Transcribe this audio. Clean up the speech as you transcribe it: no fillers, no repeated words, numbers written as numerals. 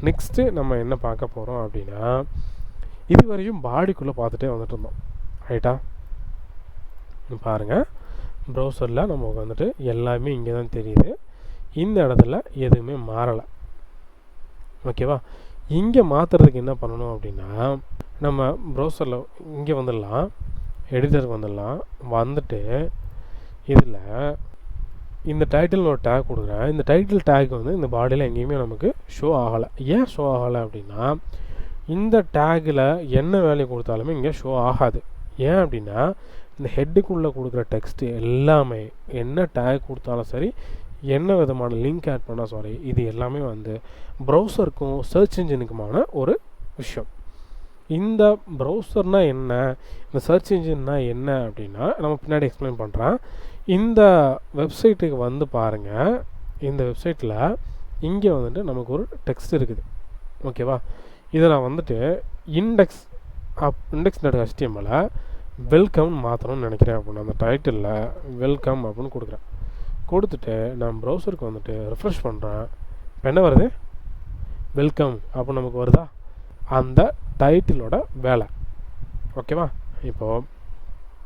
Next நம்ம என்ன பார்க்க போகிறோம் அப்படின்னா, இது வரையும் பாடிக்குள்ளே பார்த்துட்டே வந்துட்டு இருந்தோம், ரைட்டா? பாருங்கள், ப்ரௌசரில் நமக்கு வந்துட்டு எல்லாமே இங்கே தான் தெரியுது. இந்த இடத்துல எதுவுமே மாறலை, ஓகேவா? இங்கே மாற்றுறதுக்கு என்ன பண்ணணும் அப்படின்னா, நம்ம ப்ரௌசரில் இங்கே வந்துடலாம், எடிட்டருக்கு வந்துடலாம். வந்துட்டு இதில் இந்த டைட்டில்னு ஒரு டேக் கொடுக்குறேன். இந்த டைட்டில் டேக் வந்து இந்த பாடியில் எங்கேயுமே நமக்கு ஷோ ஆகலை. ஏன் ஷோ ஆகலை அப்படின்னா, இந்த டேக்கில் என்ன வேல்யூ கொடுத்தாலுமே இங்கே ஷோ ஆகாது. ஏன் அப்படின்னா, இந்த ஹெட்டுக்குள்ளே கொடுக்குற டெக்ஸ்ட்டு எல்லாமே என்ன டேக் கொடுத்தாலும் சரி, என்ன விதமான லிங்க் ஆட் பண்ணால் சாரி, இது எல்லாமே வந்து ப்ரௌசருக்கும் சர்ச் இன்ஜினுக்குமான ஒரு விஷயம். இந்த ப்ரௌசர்னால் என்ன, இந்த சர்ச் இன்ஜின்னா என்ன அப்படின்னா நம்ம பின்னாடி எக்ஸ்பிளைன் பண்ணுறேன். இந்த வெப்சைட்டுக்கு வந்து பாருங்கள். இந்த வெப்சைட்டில் இங்கே வந்துட்டு நமக்கு ஒரு டெக்ஸ்ட் இருக்குது, ஓகேவா? இதை நான் வந்துட்டு index.html வெல்கம் மாற்றணும்னு நினைக்கிறேன் அப்படின்னு அந்த டைட்டிலில் வெல்கம் அப்படின்னு கொடுக்குறேன். கொடுத்துட்டு நான் ப்ரௌசருக்கு வந்துட்டு ரெஃப்ரெஷ் பண்ணுறேன். இப்போ என்ன வருது? வெல்கம் அப்படின்னு நமக்கு வருதா? அந்த டைட்டிலோட வேலை, ஓகேவா? இப்போது